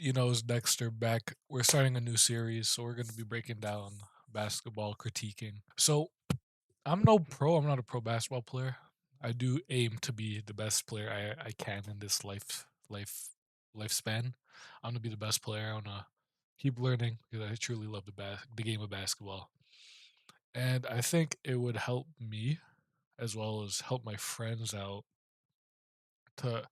It's Dexter back. We're starting a new series, so we're going to be breaking down basketball critiquing. So, I'm no pro, I'm not a pro basketball player. I do aim to be the best player I can in this lifespan. I'm going to be the best player. I want to keep learning because I truly love the game of basketball. And I think it would help me as well as help my friends out to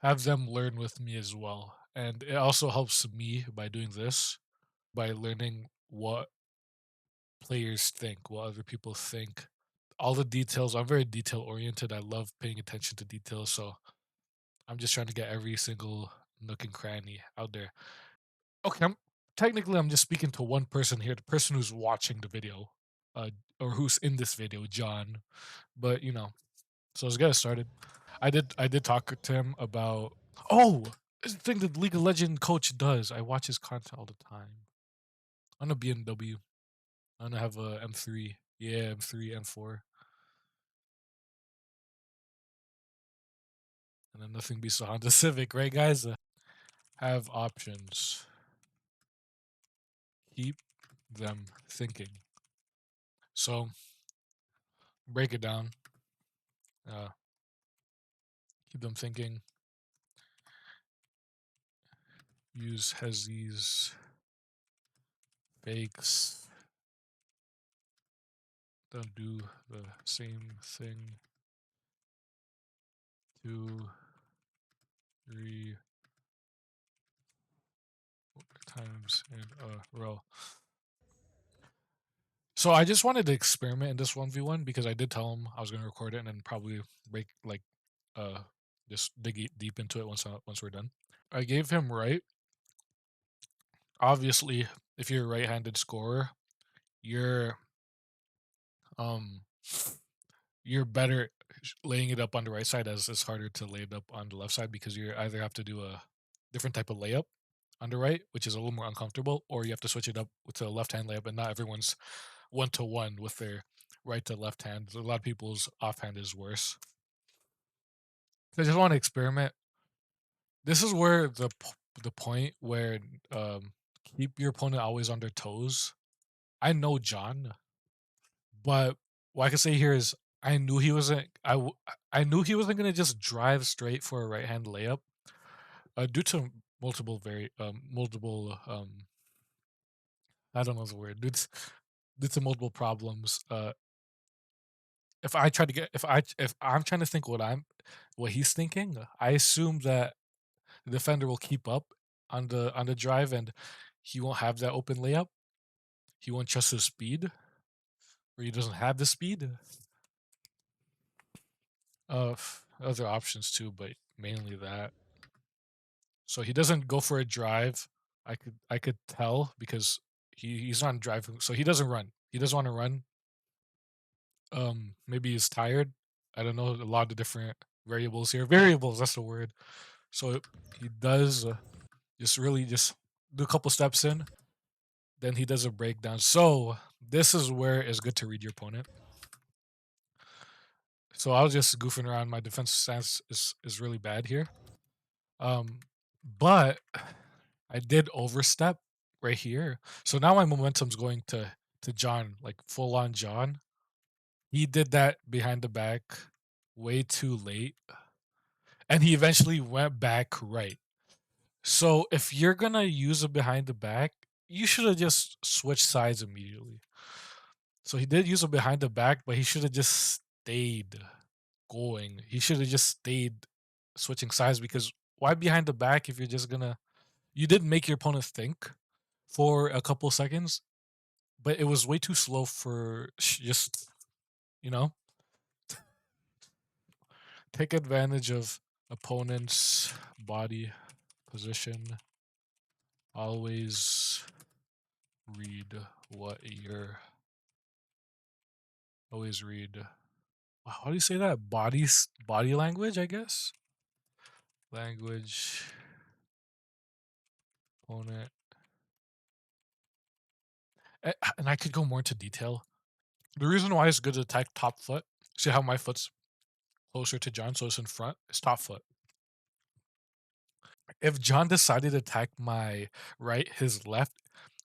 have them learn with me as well. And it also helps me by doing this, by learning what players think, what other people think. All the details. I'm very detail oriented. I love paying attention to details. So I'm just trying to get every single nook and cranny out there. Okay, I'm just speaking to one person here, the person who's watching the video, uh, or who's in this video, John. But so let's get it started. I did talk to him about. Oh, it's the thing that League of Legends coach does. I watch his content all the time. On a BMW. I'm gonna have a M3. Yeah, M3, M4. And then nothing beats the Honda Civic, right, guys? Have options. Keep them thinking. So, break it down. Uh, keep them thinking. Use has these fakes. Don't do the same thing 2, 3 times in a row. So I just wanted to experiment in this 1v1 because I did tell him I was going to record it and then probably break uh just deep into it once we're done. I gave him right. Obviously, if you're a right-handed scorer, you're um you're better laying it up on the right side as it's harder to lay it up on the left side because you either have to do a different type of layup on the right, which is a little more uncomfortable, or you have to switch it up to a left hand layup, and not everyone's 1-to-1 with their right to left hand. A lot of people's offhand is worse. So I just want to experiment. This is where the point where um, keep your opponent always on their toes. I know John, but what I can say here is I knew he wasn't. I knew he wasn't gonna just drive straight for a right hand layup, due to multiple I don't know the word. Due to multiple problems. If I'm trying to think what he's thinking, I assume that the defender will keep up on the drive and he won't have that open layup. He won't trust his speed, or he doesn't have the speed. Other options too, but mainly that. So he doesn't go for a drive. I could tell because he's not driving, so he doesn't run. He doesn't want to run. Maybe he's tired. I don't know a lot of different variables here. Variables, that's the word. So he does just really just do a couple steps in, then he does a breakdown. So this is where it's good to read your opponent. So I was just goofing around. My defensive stance is really bad here. But I did overstep right here. So now my momentum's going to John, like full on John. He did that behind the back way too late, and he eventually went back right. So if you're gonna use a behind the back, you should have just switched sides immediately. So he did use a behind the back, but he should have just stayed going. He should have just stayed switching sides because why behind the back if you're just gonna you did make your opponent think for a couple seconds, but it was way too slow for just you know take advantage of opponent's body position. Always read what you're. Always read. How do you say that? Body language, I guess. Language opponent. And I could go more into detail. The reason why it's good to attack top foot. See how my foot's closer to John, so it's in front. It's top foot. If John decided to attack my right, his left,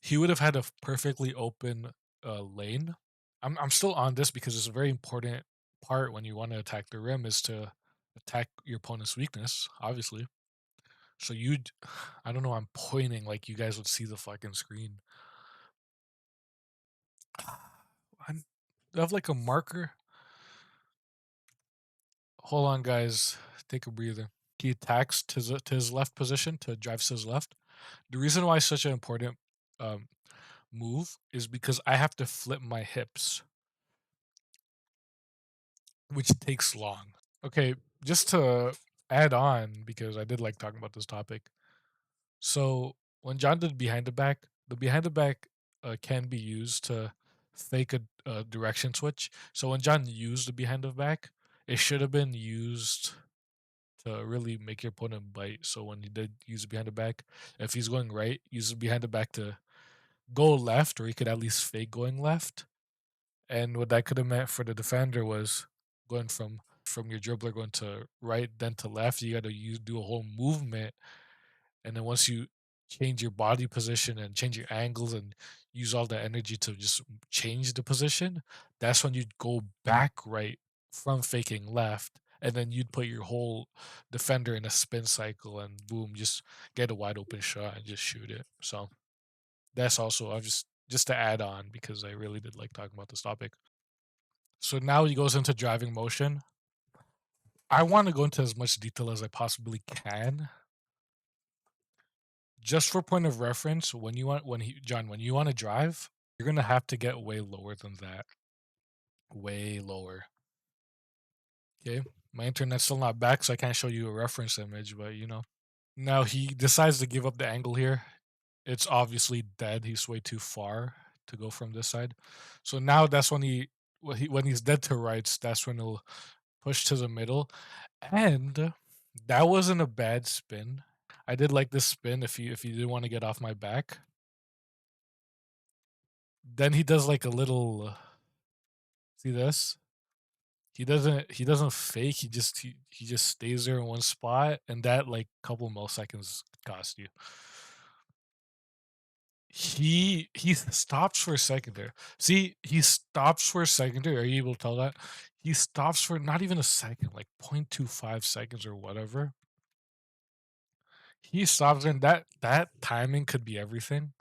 he would have had a perfectly open lane. I'm still on this because it's a very important part when you want to attack the rim is to attack your opponent's weakness, obviously. So you'd, I don't know, I'm pointing like you guys would see the fucking screen. I'm, I have like a marker. Hold on, guys. Take a breather. He attacks to his left position to drive to his left. The reason why it's such an important um, move is because I have to flip my hips, which takes long. Okay, just to add on, because I did like talking about this topic. So when John did the behind the back can be used to fake a direction switch. So when John used the behind the back, it should have been used to really make your opponent bite. So when he did use the behind the back, if he's going right, use the behind the back to go left, or he could at least fake going left. And what that could have meant for the defender was going from your dribbler going to right, then to left. You got to do a whole movement, and then once you change your body position and change your angles and use all the energy to just change the position, that's when you'd go back right from faking left, and then you'd put your whole defender in a spin cycle and boom, just get a wide open shot and just shoot it. So that's also I just to add on because I really did like talking about this topic. So now he goes into driving motion. I want to go into as much detail as I possibly can. Just for point of reference, when you want to drive, you're gonna have to get way lower than that. Way lower. Okay. My internet's still not back, so I can't show you a reference image, but you know. Now he decides to give up the angle here. It's obviously dead. He's way too far to go from this side. So now that's when he's dead to rights, that's when he'll push to the middle. And that wasn't a bad spin. I did like this spin if you didn't want to get off my back. Then he does like a little see this? He doesn't fake, he just stays there in one spot and that like couple milliseconds cost you. He stops for a second there. See, he stops for a second there. Are you able to tell that? He stops for not even a second, like 0.25 seconds or whatever. He stops and that timing could be everything.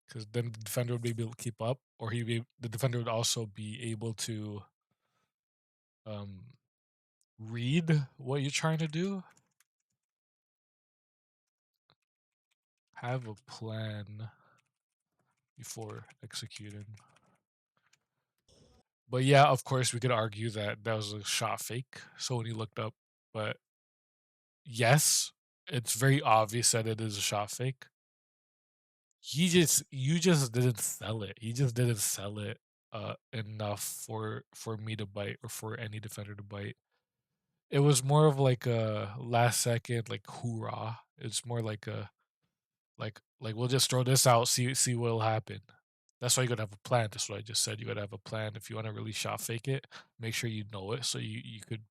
Because then the defender would be able to keep up, or the defender would also be able to um read what you're trying to do. Have a plan before executing. But yeah, of course, we could argue that that was a shot fake. So when he looked up, but yes, it's very obvious that it is a shot fake. You just didn't sell it. He just didn't sell it enough for me to bite or for any defender to bite. It was more of like a last second like hoorah. It's more like a like we'll just throw this out, see what'll happen. That's why you gotta have a plan. That's what I just said. You gotta have a plan. If you want to really shot fake it, make sure you know it so you could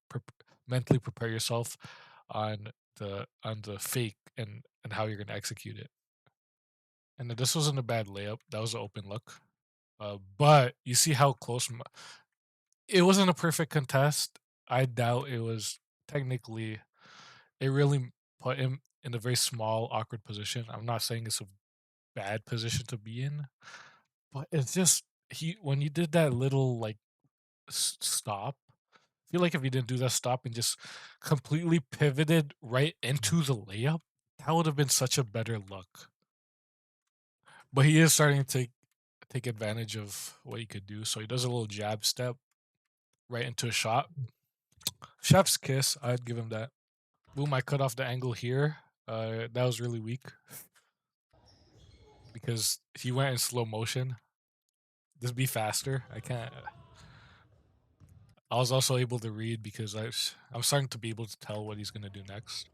mentally prepare yourself on the fake and how you're gonna execute it. And this wasn't a bad layup. That was an open look. But you see how close it wasn't a perfect contest. I doubt it was technically. It really put him in a very small, awkward position. I'm not saying it's a bad position to be in, but it's just he when you did that little like stop. I feel like if you didn't do that stop and just completely pivoted right into the layup, that would have been such a better look. But he is starting to take advantage of what he could do. So he does a little jab step right into a shot. Chef's kiss. I'd give him that. Boom! I cut off the angle here. That was really weak because he went in slow motion. Just be faster. I can't. I was also able to read because I'm starting to be able to tell what he's gonna do next.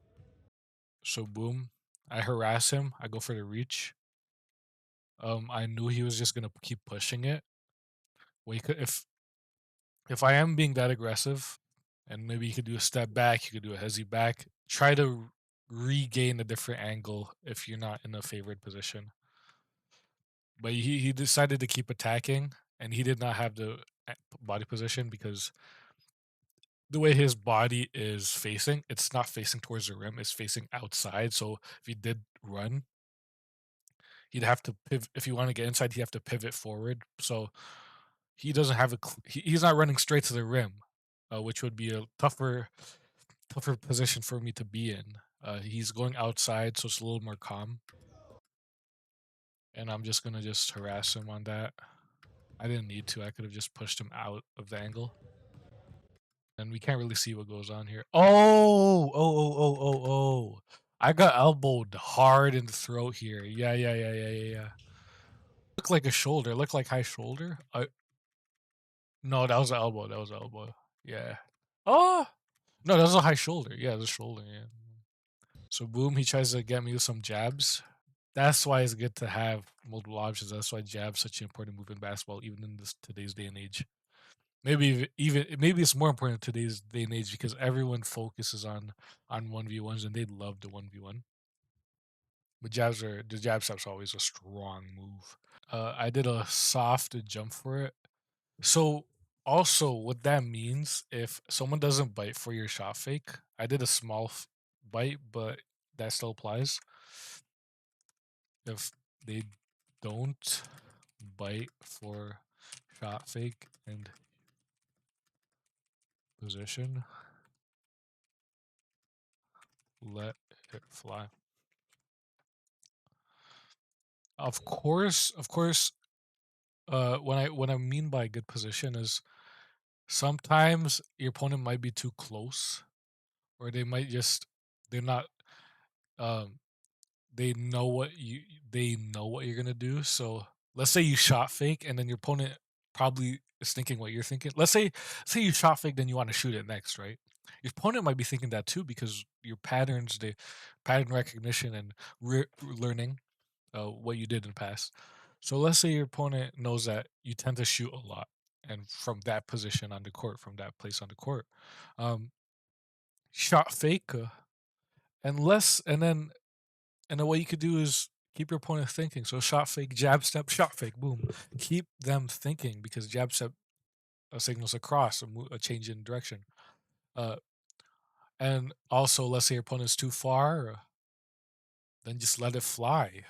So boom, I harass him. I go for the reach. I knew he was just gonna keep pushing it. Well, he could if I am being that aggressive, and maybe you could do a step back, you could do a hezzy back. Try to regain a different angle if you're not in a favored position. But he decided to keep attacking, and he did not have the body position because the way his body is facing, it's not facing towards the rim, it's facing outside. So if he did run, he'd have to pivot. If you want to get inside, he'd have to pivot forward. So he doesn't have he's not running straight to the rim, which would be a tougher position for me to be in. He's going outside, so it's a little more calm, and I'm just gonna just harass him on that. I didn't need to. I could have just pushed him out of the angle, and we can't really see what goes on here. Oh, oh, oh, oh, oh, oh! I got elbowed hard in the throat here. Yeah, yeah, yeah, yeah, yeah, yeah. Looked like a shoulder. Looked like high shoulder. No, that was an elbow. That was an elbow. Yeah. Oh no, that was a high shoulder. Yeah, the shoulder. Yeah. So boom, he tries to get me with some jabs. That's why it's good to have multiple options. That's why jab's such an important move in basketball, even in this today's day and age. Maybe it's more important in today's day and age because everyone focuses on 1v1s and they love the 1v1. But the jab step's always a strong move. I did a soft jump for it. So also what that means if someone doesn't bite for your shot fake, I did a small bite, but that still applies. If they don't bite for shot fake and position, let it fly. Of course, what I mean by good position is sometimes your opponent might be too close, or they're not um they know what you're gonna do. So let's say you shot fake and then your opponent probably is thinking what you're thinking. Let's say you shot fake, then you want to shoot it next, right? Your opponent might be thinking that too because your patterns, the pattern recognition and learning what you did in the past. So let's say your opponent knows that you tend to shoot a lot, and from that position on the court, from that place on the court, um, shot fake, and then what you could do is keep your opponent thinking. So shot fake, jab step, shot fake, boom. Keep them thinking because jab step signals across a change in direction. Uh, and also, let's say your opponent's too far, then just let it fly,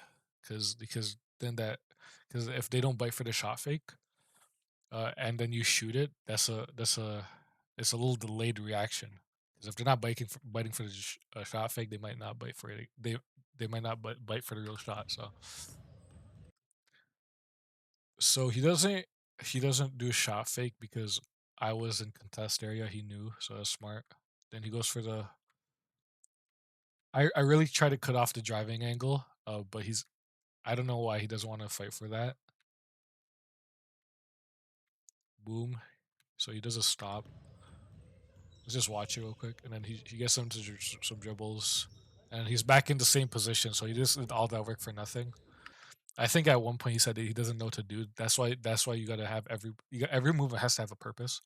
because then that because if they don't bite for the shot fake, and then you shoot it, it's a little delayed reaction. Because if they're not biting for the shot fake, they might not bite for it. They might not bite for the real shot. So he doesn't do a shot fake because I was in contest area. He knew, so that's smart. Then he goes for the. I really try to cut off the driving angle, but I don't know why he doesn't want to fight for that. Boom. So he does a stop. Let's just watch it real quick, and then he gets some dribbles, and he's back in the same position. So he just did all that work for nothing. I think at one point he said that he doesn't know what to do. That's why you gotta have every movement has to have a purpose.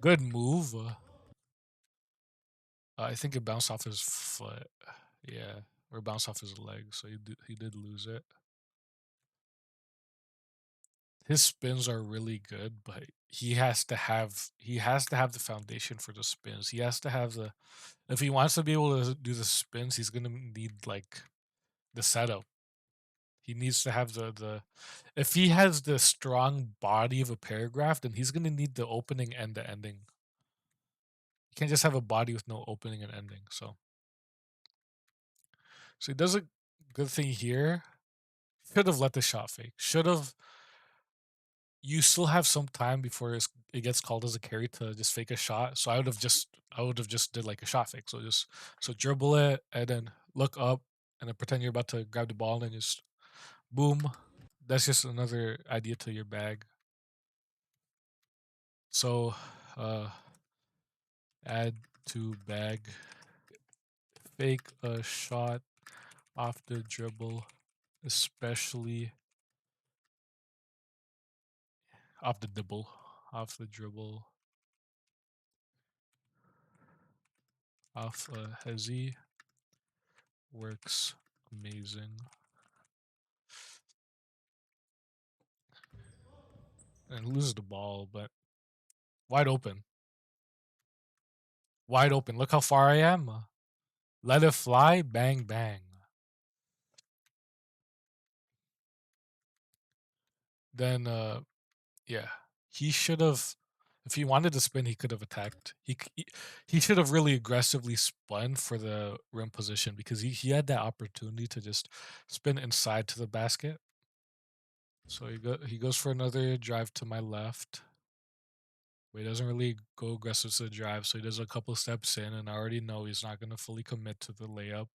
Good move. I think it bounced off his foot. Yeah, or bounced off his leg. So he did lose it. His spins are really good, but he has to have the foundation for the spins. He has to have the if he wants to be able to do the spins, he's gonna need like the setup. He needs to have the if he has the strong body of a paragraph, then he's gonna need the opening and the ending. You can't just have a body with no opening and ending. So he does a good thing here. Should have let the shot fake. Should have. You still have some time before it gets called as a carry to just fake a shot. So I would have just did like a shot fake. So dribble it and then look up and then pretend you're about to grab the ball and then just boom. That's just another idea to your bag. So add to bag. Fake a shot off the dribble, especially off the dribble, off the dribble, off Hezi works amazing. And loses the ball, but wide open. Wide open. Look how far I am. Let it fly. Bang, bang. Then, yeah. He should have, if he wanted to spin, he could have attacked. He should have really aggressively spun for the rim position because he had that opportunity to just spin inside to the basket. So he goes for another drive to my left. But he doesn't really go aggressive to the drive, so he does a couple steps in, and I already know he's not gonna fully commit to the layup,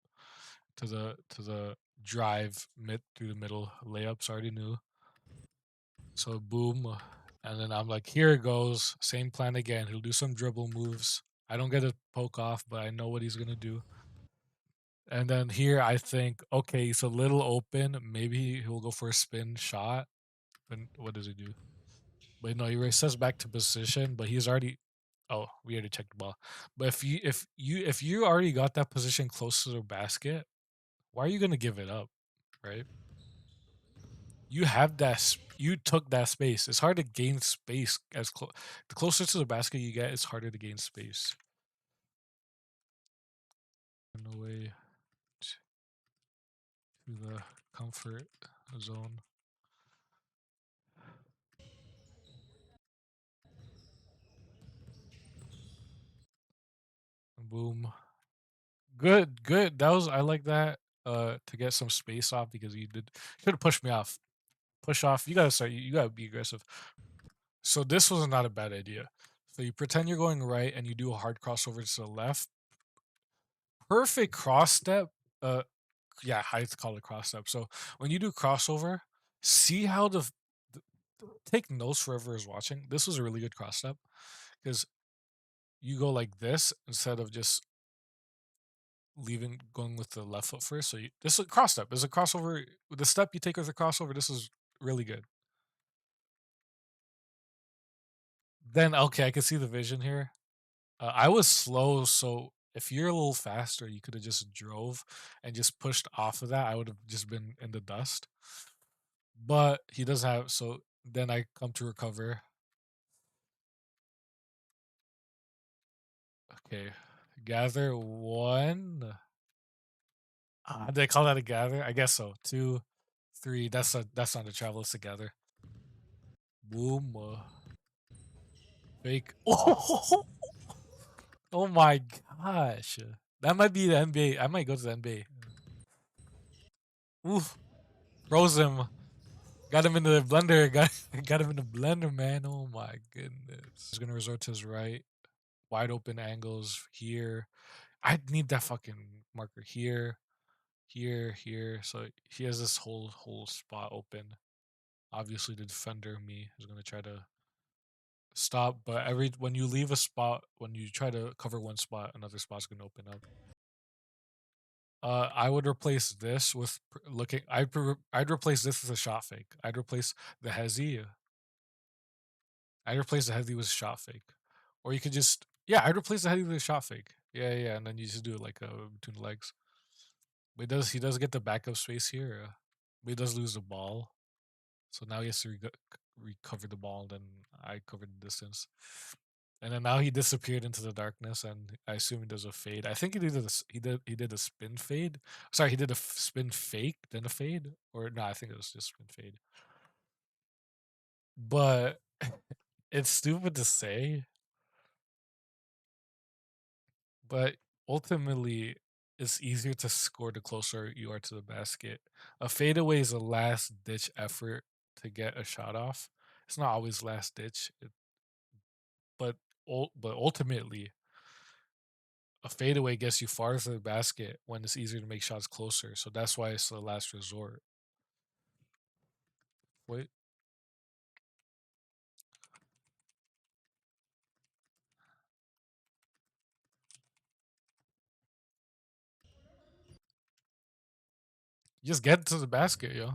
to the drive mid through the middle layups. I already knew. So boom, and then I'm like, here it goes, same plan again. He'll do some dribble moves. I don't get a poke off, but I know what he's gonna do. And then here I think, okay, he's a little open. Maybe he'll go for a spin shot. And what does he do? But no, he resets back to position, but he's already. Oh, we already checked the ball. But if you already got that position close to the basket, why are you gonna give it up, right? You have that. You took that space. It's hard to gain space the closer to the basket you get, it's harder to gain space. In a way to the comfort zone. Boom. Good, good. That was I like that. To get some space off because you did should have pushed me off. Push off. You gotta start. You gotta be aggressive. So this was not a bad idea. So you pretend you're going right and you do a hard crossover to the left. Perfect cross step. Yeah, I have to call it cross step. So when you do crossover, see how the take notes for whoever is watching. This was a really good cross step because you go like this instead of just going with the left foot first. So this is a cross step. There's a crossover. The step you take with the crossover. This is really good. Then okay, I can see the vision here. I was slow, so if you're a little faster, you could have just drove and just pushed off of that. I would have just been in the dust. But he does have so then I come to recover. Okay. Gather one. Did I call that a gather? I guess so. Two, three. That's not a travel, it's a gather. Boom. Fake. Oh, oh my gosh. That might be the NBA. I might go to the NBA. Oof. Froze him. Got him in the blender. Got him in the blender, man. Oh my goodness. He's gonna resort to his right. Wide open angles here. I need that fucking marker here, here. So he has this whole spot open. Obviously, the defender me is gonna try to stop, but when you leave a spot, when you try to cover one spot, another spot's gonna open up. I would replace this with looking. I'd replace this with a shot fake. I'd replace the Hezi. I'd replace the Hezi with a shot fake, or you could just yeah. I'd replace the Hezi with a shot fake. Yeah, and then you just do it like between the legs. But he does get the backup space here. But he does lose the ball, so now he has to recover the ball. Then I covered the distance. And then now he disappeared into the darkness, and I assume he does a fade. I think he did a spin fade. Sorry, he did a spin fake, then a fade, or no, I think it was just spin fade. But it's stupid to say, but ultimately, it's easier to score the closer you are to the basket. A fadeaway is a last ditch effort to get a shot off. It's not always last ditch, but but ultimately a fadeaway gets you farther to the basket when it's easier to make shots closer. So that's why it's the last resort. Wait, just get to the basket, yo.